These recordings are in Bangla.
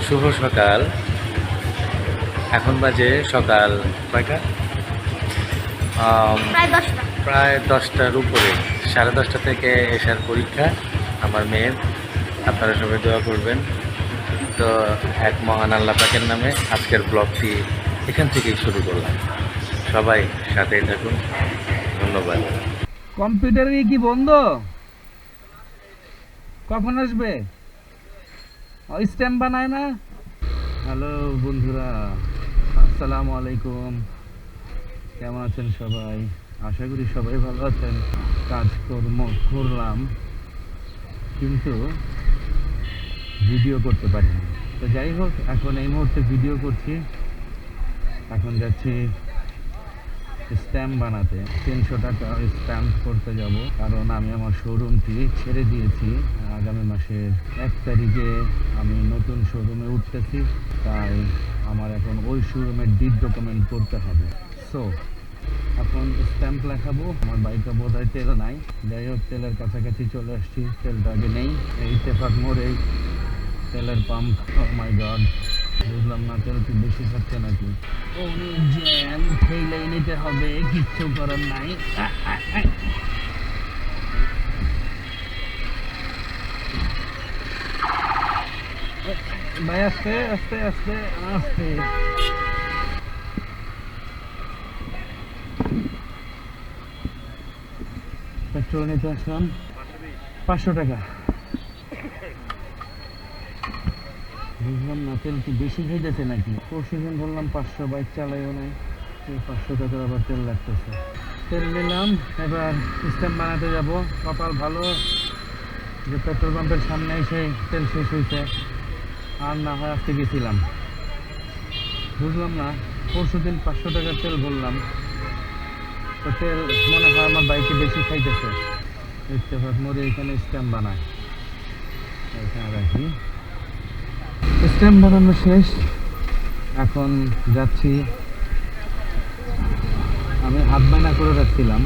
শুভ সকাল। এখন বাজে সকাল কয়টা? প্রায় 10টার উপরে, 10:30 থেকে এশার পরীক্ষা আমার মেয়ের। আপনারা সবাই দোয়া করবেন। তো এক মহান আল্লাহ পাকের নামে আজকের ব্লগটি এখান থেকেই শুরু করলাম। সবাই সাথেই থাকুন, ধন্যবাদ। কম্পিউটারে কি বন্ধ? কখন আসবে? স্ট্যাম্প বানায় না? হ্যালো বন্ধুরা, আসসালামু আলাইকুম। কেমন আছেন সবাই? আশা করি সবাই ভালো আছেন। কাজকর্ম করলাম কিন্তু ভিডিও করতে পারিনি। তো যাই হোক, এখন এই মুহূর্তে ভিডিও করছি। এখন যাচ্ছি স্ট্যাম্প বানাতে। 300 টাকা স্ট্যাম্প করতে যাব, কারণ আমি আমার শোরুমটি ছেড়ে দিয়েছি। আগামী মাসের 1 তারিখে আমি নতুন শোরুমে উঠতেছি, তাই আমার এখন ওই শোরুমের ডিড ডকুমেন্ট করতে হবে। সো এখন স্ট্যাম্প লেখাবো। আমার বাইকে বোধহয় তেল নাই। যাই হোক, তেলের কাছাকাছি চলে আসছি। তেলটা আগে নেই। এই ইত্তেফাক মোড়ে তেলের পাম্প। ও মাই গড, বুঝলাম না, তেল কি বেশি খাচ্ছে নাকি? অনেক জ্যাম, ঠেলে নিতে হবে, কিচ্ছু করার নাই। ভাই আস্তে আস্তে আস্তে আস্তে। পেট্রোল নিতে আসলাম, 500 টাকা। বুঝলাম না, তেল কি বেশি খাইতেছে নাকি? পরশুদিন বললাম 500, বাইক চালাইও নাই, 500 টাকার আবার তেল লাগতেছে। তেল নিলাম, এবার স্ট্যাম্প বানাতে যাব। কপাল ভালো যে পেট্রোল পাম্পের সামনে এসে তেল শেষ হয়েছে, আর না হয় আজকে গেছিলাম। বুঝলাম না, পরশুদিন 500 টাকার তেল ভরলাম, তো তেল মনে হয় আমার বাইকে বেশি খাইতেছে। ইত্তেফাক মোড়ে এখানে স্ট্যাম্প বানায়, এখানে রাখি। স্ট্যাম্প বানানো শেষ, এখন যাচ্ছি। আমি হাত বায়না করে রাখছিলাম,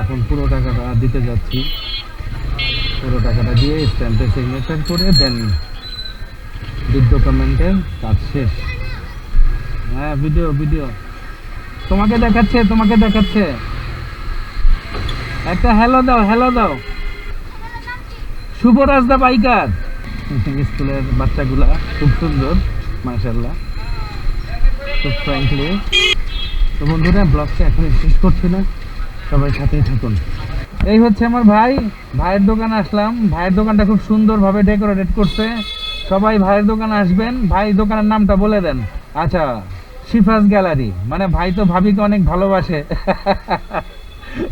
এখন পুরো টাকাটা দিতে যাচ্ছি। পুরো টাকাটা দিয়ে স্ট্যাম্পে সিগনেচার করে দেন ডিড ডকুমেন্টের কাজ শেষ। হ্যাঁ, ভিডিও ভিডিও তোমাকে দেখাচ্ছে, তোমাকে দেখাচ্ছে। একটা হ্যালো দাও, হ্যালো দাও। শুভ রাজদা বাইকার। স্কুলের বাচ্চাগুলা খুব সুন্দর, মাশাআল্লাহ, খুব ফ্র্যাঙ্কলি। তো বন্ধুরা, ব্লগটা এখন শেষ করছি না, সবাই সাথেই থাকুন। এই হচ্ছে আমার ভাই, ভাইয়ের দোকানে আসলাম। ভাইয়ের দোকানটা খুব সুন্দরভাবে ডেকোরেট করছে। সবাই ভাইয়ের দোকানে আসবেন। ভাই দোকানের নামটা বলে দেন। আচ্ছা, শিফাস গ্যালারি। মানে ভাই তো ভাবিকে অনেক ভালোবাসে।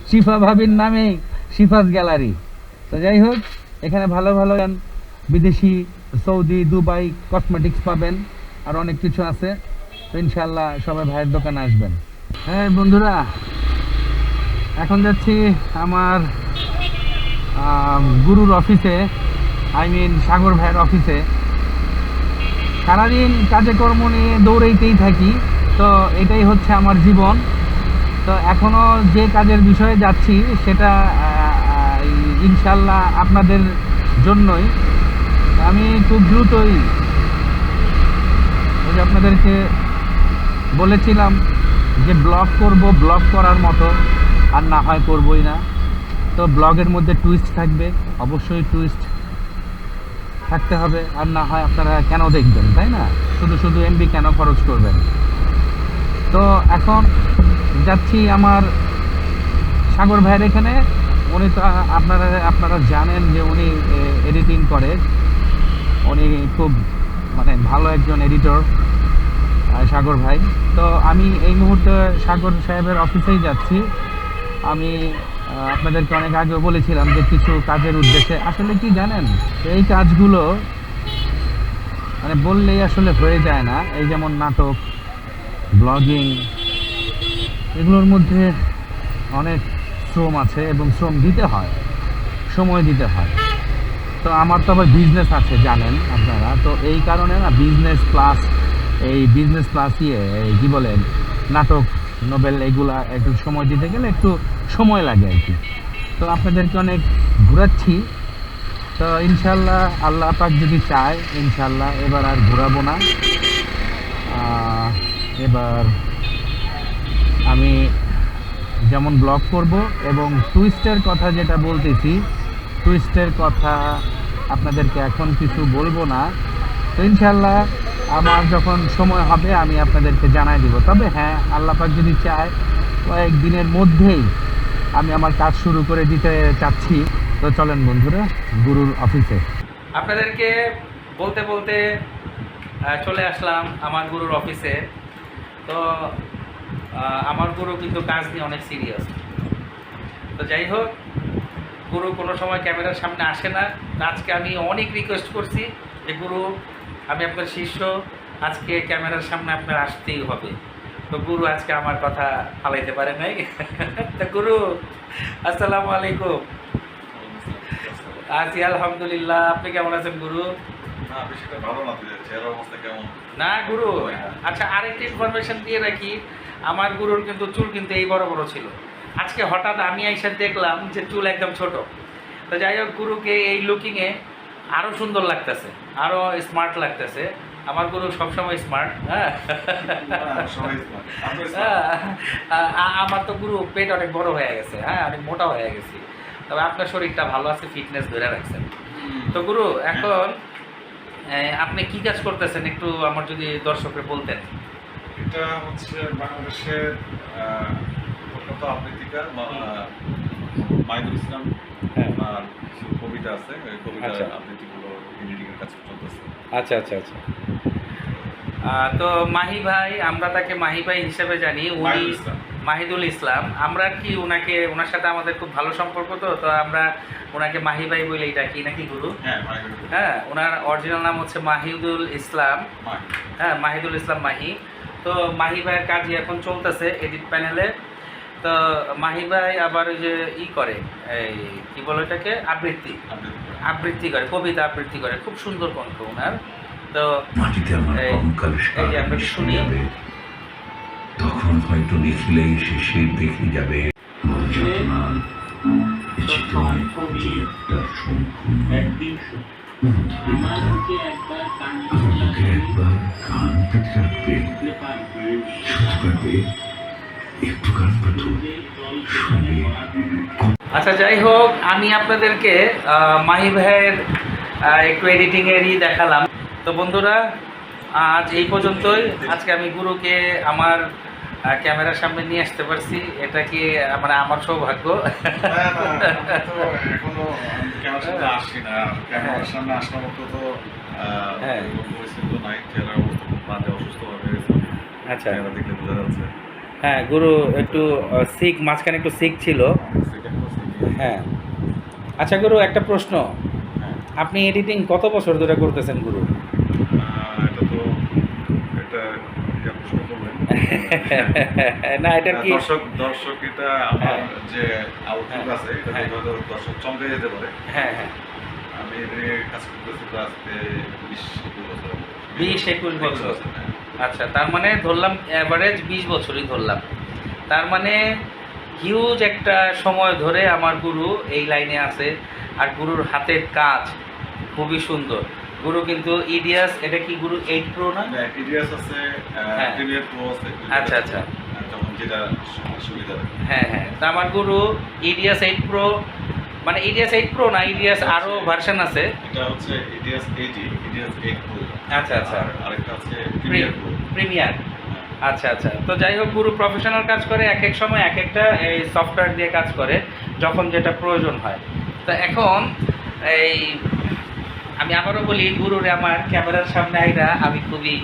শিফা ভাবির নামেই শিফাস গ্যালারি। তো যাই হোক, এখানে ভালো ভালো বিদেশি, সৌদি, দুবাই কসমেটিক্স পাবেন, আর অনেক কিছু আছে। তো ইনশাল্লাহ সবাই ভাইয়ের দোকানে আসবেন। হ্যাঁ বন্ধুরা, এখন যাচ্ছি আমার গুরুর অফিসে, আই মিন সাগর ভাইয়ের অফিসে। সারাদিন কাজে কর্ম নিয়ে দৌড়াইতেই থাকি, তো এটাই হচ্ছে আমার জীবন। তো এখনও যে কাজের বিষয়ে যাচ্ছি সেটা ইনশাল্লাহ আপনাদের জন্যই। আমি খুব দ্রুতই, ওই যে আপনাদেরকে বলেছিলাম যে ব্লগ করব, ব্লগ করার মতো, আর না হয় করবই না। তো ব্লগের মধ্যে টুইস্ট থাকবে, অবশ্যই টুইস্ট থাকতে হবে, আর না হয় আপনারা কেন দেখবেন, তাই না? শুধু শুধু এমবি কেন খরচ করবেন? তো এখন যাচ্ছি আমার সাগর ভাইয়ের এখানে। উনি তো আপনারা জানেন যে উনি এডিটিং করে, উনি খুব মানে ভালো একজন এডিটর সাগর ভাই। তো আমি এই মুহূর্তে সাগর সাহেবের অফিসেই যাচ্ছি। আমি আপনাদেরকে অনেক আগেও বলেছিলাম যে কিছু কাজের উদ্দেশ্যে। আসলে কি জানেন, এই কাজগুলো মানে বললেই আসলে হয়ে যায় না। এই যেমন নাটক, ব্লগিং, এগুলোর মধ্যে অনেক শ্রম আছে এবং শ্রম দিতে হয়, সময় দিতে হয়। তো আমার তো আবার বিজনেস আছে, জানেন আপনারা। তো এই কারণে না, বিজনেস প্লাস এই কী বলেন, নাটক, নোবেল, এগুলা একটু সময় দিতে গেলে একটু সময় লাগে আর কি। তো আপনাদেরকে অনেক ঘোরাচ্ছি, তো ইনশাল্লাহ আল্লাহ পাক যদি চায় ইনশাল্লাহ এবার আর ঘোরাবো না। এবার আমি যেমন ব্লগ করব এবং টুইস্টের কথা যেটা বলতেছি, টুইস্টের কথা আপনাদেরকে এখন কিছু বলবো না। তো ইনশাল্লাহ আমার যখন সময় হবে আমি আপনাদেরকে জানাই দিব। তবে হ্যাঁ, আল্লাহ পাক যদি চায় কয়েকদিনের মধ্যেই আমি আমার কাজ শুরু করে দিতে চাচ্ছি। তো চলেন বন্ধুরা গুরুর অফিসে। আপনাদেরকে বলতে বলতে চলে আসলাম আমার গুরুর অফিসে। তো আমার গুরু কিন্তু কাজ নিয়ে অনেক সিরিয়াস। তো যাই হোক, গুরু কোনো সময় ক্যামেরার সামনে আসে না। আজকে আমি অনেক রিকোয়েস্ট করছি যে গুরু, আমি আপনার শিষ্য, আজকে ক্যামেরার সামনে আপনার আসতেই হবে। তো গুরু আজকে আমার কথা ফালাইতে পারে নাই। তো গুরু, আসসালামু আলাইকুম। আছি আলহামদুলিল্লাহ। আপনি কেমন আছেন গুরু? না গুরু, আচ্ছা আরেকটি ইনফরমেশন দিয়ে রাখি, আমার গুরুর কিন্তু চুল কিন্তু এই বড় বড় ছিল। আজকে হঠাৎ আমি এসে দেখলাম যে চুল একদম ছোট। তো যাই হোক, গুরুকে এই লুকিংয়ে আরও সুন্দর লাগতেছে, আরও স্মার্ট লাগতেছে। আমার গুরু সবসময় স্মার্ট। হ্যাঁ, আমার তো গুরু পেট অনেক বড় হয়ে গেছে, হ্যাঁ অনেক মোটা হয়ে গেছে। তবে আপনার শরীরটা ভালো আছে, ফিটনেস ধরে রাখছেন। তো গুরু, এখন আপনি কি কাজ করতেছেন একটু আমার যদি দর্শকরা বলতেন। এটা হচ্ছে বাংলাদেশের প্রখ্যাত আবৃত্তিকার মাহিদুল ইসলাম, আর কিছু কবিতা আছে, ওই কবিতার আবৃত্তিগুলো এডিটিংয়ের কাজ চলতেছে। আচ্ছা আচ্ছা আচ্ছা। তো মাহি ভাই, আমরা তাকে মাহি ভাই হিসেবে জানি, উনি মাহিদুল ইসলাম। আমরা কি ওনাকে, ওনার সাথে আমাদের খুব ভালো সম্পর্ক। তো তো আমরা ওনাকে মাহি ভাই বলেই ডাকি নাকি গুরু? হ্যাঁ, ওনার অরিজিনাল নাম হচ্ছে মাহিদুল ইসলাম। হ্যাঁ, মাহিদুল ইসলাম মাহি। তো মাহি ভাইয়ের কাজই এখন চলতেছে এডিট প্যানেলে। তো মাহি ভাই আবার ওই যে করে, এই কি বলে এটাকে, আবৃত্তি করে, কবিতা আবৃত্তি করে, খুব সুন্দর কণ্ঠ ওনার। তো এই যে আমরা শুনি, তখন হয়তো দেখিলেই শিশির দেখে যাবে একবার কান পেতে রাখবে, শুনতে পারবে একটু কান পাতো শুনবে। আচ্ছা যাই হোক, আমি আপনাদেরকে মাহি ভাইয়ের একটু এডিটিংয়েরই দেখালাম। তো বন্ধুরা, আজ এই পর্যন্তই। আজকে আমি গুরুকে আমার ক্যামেরার সামনে নিয়ে আসতে পারছি, এটা কি মানে আমার সৌভাগ্য। এখনো ক্যামেরার সামনে আসি না, ক্যামেরার সামনে আসার মতো তো পরিস্থিতি নাই। চেহারার অবস্থা খুব বাজে, অসুস্থ হয়ে গেছে। আচ্ছা, দেখলে বোঝা যাচ্ছে। হ্যাঁ গুরু একটু সিক, মাঝখানে একটু সিক ছিল। হ্যাঁ, আচ্ছা গুরু, একটা প্রশ্ন, আপনি এডিটিং কত বছর ধরে করতেছেন গুরু? না এটা কি দর্শক এটা আমার যে আউটলুক আছে, এটা দেখে দর্শক চমকে যেতে পারে। হ্যাঁ হ্যাঁ, আমি এটা নিয়ে কাজ করতেছি প্রায় 20-21 বছর। আচ্ছা, তার মানে ধরলাম অ্যাভারেজ 20 বছরই ধরলাম। তার মানে হিউজ একটা সময় ধরে আমার গুরু এই লাইনে আছে। আর গুরুর হাতের কাজ খুবই সুন্দর। গুরু কিন্তু ইডিয়াস, এটা কি গুরু 8 প্রো না? ইডিয়াস আছে, প্রিমিয়ার প্রো আছে। আচ্ছা আচ্ছা, তখন যেটা সুবিধা। হ্যাঁ হ্যাঁ, তা আমার গুরু ইডিয়াস 8 প্রো, মানে ইডিয়াস 8 প্রো না, ইডিয়াস আরও ভার্সন আছে। এটা হচ্ছে ইডিয়াস 80, ইডিয়াস 8 প্রো। আচ্ছা আচ্ছা, আরেকটা আছে প্রিমিয়ার প্রো। প্রিমিয়ার, আচ্ছা আচ্ছা। তো যাই হোক, গুরু প্রফেশনাল কাজ করে, এক এক সময় এক একটা এই সফটওয়্যার দিয়ে কাজ করে যখন যেটা প্রয়োজন হয়। তো এখন এই আমি আবারও বলি, গুরুরে আমার ক্যামেরার সামনে আইরা আমি খুবই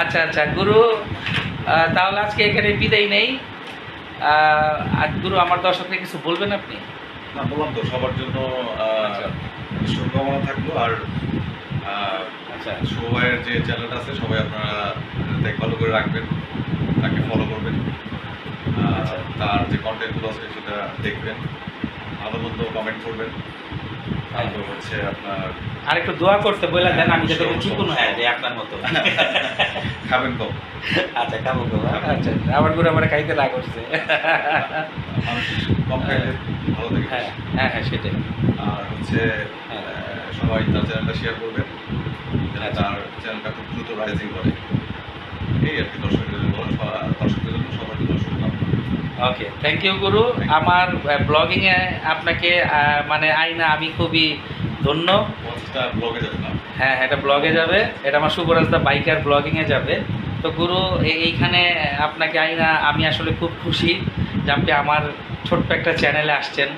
আচ্ছা আচ্ছা গুরু, তাহলে আজকে এখানে বিদায় নেই। আর গুরু, আমার দর্শকদের কিছু বলবেন আপনি? না, বললাম তো, সবার জন্য শুভকামনা থাকলো। আর আচ্ছা, সবাইয়ের যে চ্যানেলটা আছে সবাই আপনারা দেখভাল করে রাখবেন, তাকে ফলো করবেন, তার যে কন্টেন্টগুলো আছে সেটা দেখবেন, ভালো মন্দ কমেন্ট করবেন। তারপর হচ্ছে আপনার আর একটু দোয়া করতে বলে দেন, আমি যাতে একটু চিকন হয়ে যাই আপনার মতো। খাবেন কম, আচ্ছা খাবো খাবো, আচ্ছা আমার গুলো আমার খাইতে না করছে। মানুষ কম খাইলে ভালো থাকে। হ্যাঁ হ্যাঁ হ্যাঁ সেটাই। আর হচ্ছে হ্যাঁ। সবাই তার চ্যানেলটা শেয়ার করবেন, যেন তার চ্যানেলটা খুব দ্রুত রাইজিং করে। এই আর কি দর্শকদের জন্য সবার জন্য শুভকামনা। ওকে, থ্যাংক ইউ গুরু। আমার ব্লগিংয়ে আপনাকে মানে আইনা আমি খুবই ধন্য। পঞ্চাশটা ব্লগে যাবে না? হ্যাঁ এটা ব্লগে যাবে, এটা আমার শুভরাজদা বাইকার ব্লগিংয়ে যাবে। তো গুরু এইখানে আপনাকে আইনা আমি আসলে খুব খুশি যে আপনি আমার ছোট্ট একটা চ্যানেলে আসছেন।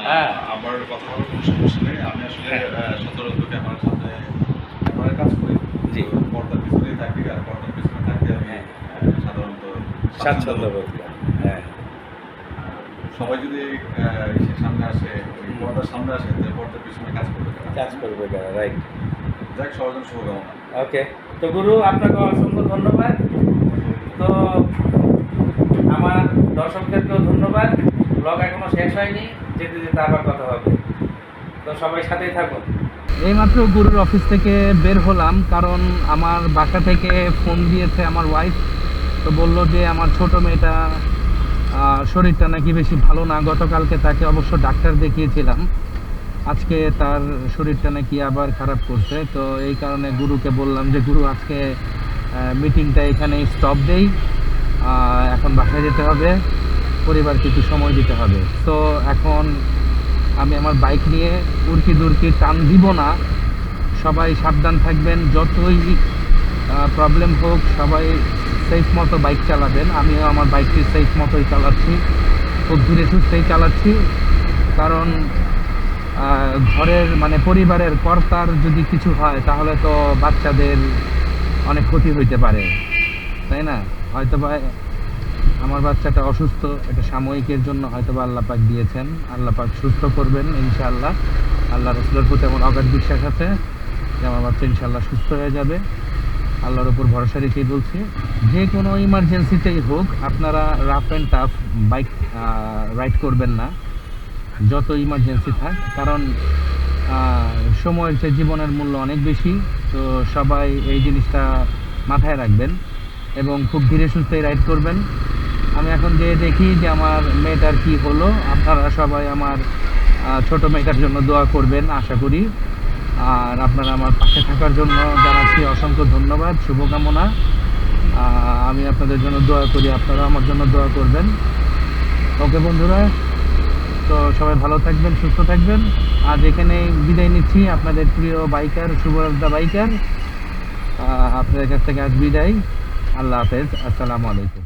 হ্যাঁ। আমার কথা বলার কোনো সমস্যা নেই। আমি আসলে সচরাচর ক্যামেরার সামনে ক্যামেরার কাজ করি, জি। পর্দার পিছনেই থাকি, আর পর্দার পিছনে থাকতে আমি হ্যাঁ। সাধারণত স্বাচ্ছন্দ্য বোধ করেন। হ্যাঁ সবাই যদি সামনে আসে, ওই পর্দার সামনে আসে, তাহলে পর্দার পিছনে কাজ করবে তারা। কাজ করবে রাইট। যাক, সবার জন্য শুভকামনা। ওকে, তো গুরু আপনাকে অসংখ্য ধন্যবাদ। তো আমার দর্শকদেরকেও ধন্যবাদ। ব্লগ এখনো শেষ হয়নি, যেতে যেতে আবার কথা হবে। তো সবাই সাথেই থাকুন। এইমাত্র গুরুর অফিস থেকে বের হলাম, কারণ আমার বাসা থেকে ফোন দিয়েছে আমার ওয়াইফ। তো বললো যে আমার ছোট মেয়েটা শরীরটা নাকি বেশি ভালো না। গতকালকে তাকে অবশ্য ডাক্তার দেখিয়েছিলাম, আজকে তার শরীরটা নাকি আবার খারাপ করছে। তো এই কারণে গুরুকে বললাম যে গুরু আজকে মিটিংটা এখানে স্টপ দেই, এখন বাসায় যেতে হবে, পরিবারকে একটু সময় দিতে হবে। তো এখন আমি আমার বাইক নিয়ে উড়কি দুরকি টান দিব না। সবাই সাবধান থাকবেন, যতই প্রবলেম হোক সবাই সেফ মতো বাইক চালাবেন। আমিও আমার বাইকটি সেফ মতোই চালাচ্ছি, খুব ধীরে সুস্থেই চালাচ্ছি। কারণ ঘরের মানে পরিবারের কর্তার যদি কিছু হয় তাহলে তো বাচ্চাদের অনেক ক্ষতি হইতে পারে, তাই না? হয়তো বা আমার বাচ্চাটা অসুস্থ, এটা সাময়িকের জন্য হয়তো বা আল্লাহ পাক দিয়েছেন, আল্লাহ পাক সুস্থ করবেন ইনশাআল্লাহ। আল্লাহ রাসূলের প্রতি আমার অগাধ বিশ্বাস আছে যে আমার বাচ্চা ইনশাআল্লাহ সুস্থ হয়ে যাবে। আল্লাহর উপর ভরসা রেখেই বলছি, যে কোনো ইমার্জেন্সিতেই হোক আপনারা rough and tough bike ride করবেন না, যত ইমার্জেন্সি থাক। কারণ সময়ের চেয়ে জীবনের মূল্য অনেক বেশি। তো সবাই এই জিনিসটা মাথায় রাখবেন এবং খুব ধীরে সুস্থে রাইড করবেন। আমি এখন যে দেখি যে আমার মেয়েটার কি হলো, আপনারা সবাই আমার ছোট মেয়েটার জন্য দোয়া করবেন আশা করি। আর আপনারা আমার পাশে থাকার জন্য জানাচ্ছি অসংখ্য ধন্যবাদ, শুভকামনা। আমি আপনাদের জন্য দোয়া করি, আপনারা আমার জন্য দোয়া করবেন। ওকে বন্ধুরা, তো সবাই ভালো থাকবেন, সুস্থ থাকবেন। আজ এখানে বিদায় নিচ্ছি, আপনাদের প্রিয় বাইকার শুভরাজদা বাইকার। আপনাদের কাছ থেকে আজ বিদায়। আল্লাহ হাফেজ, আসসালামু আলাইকুম।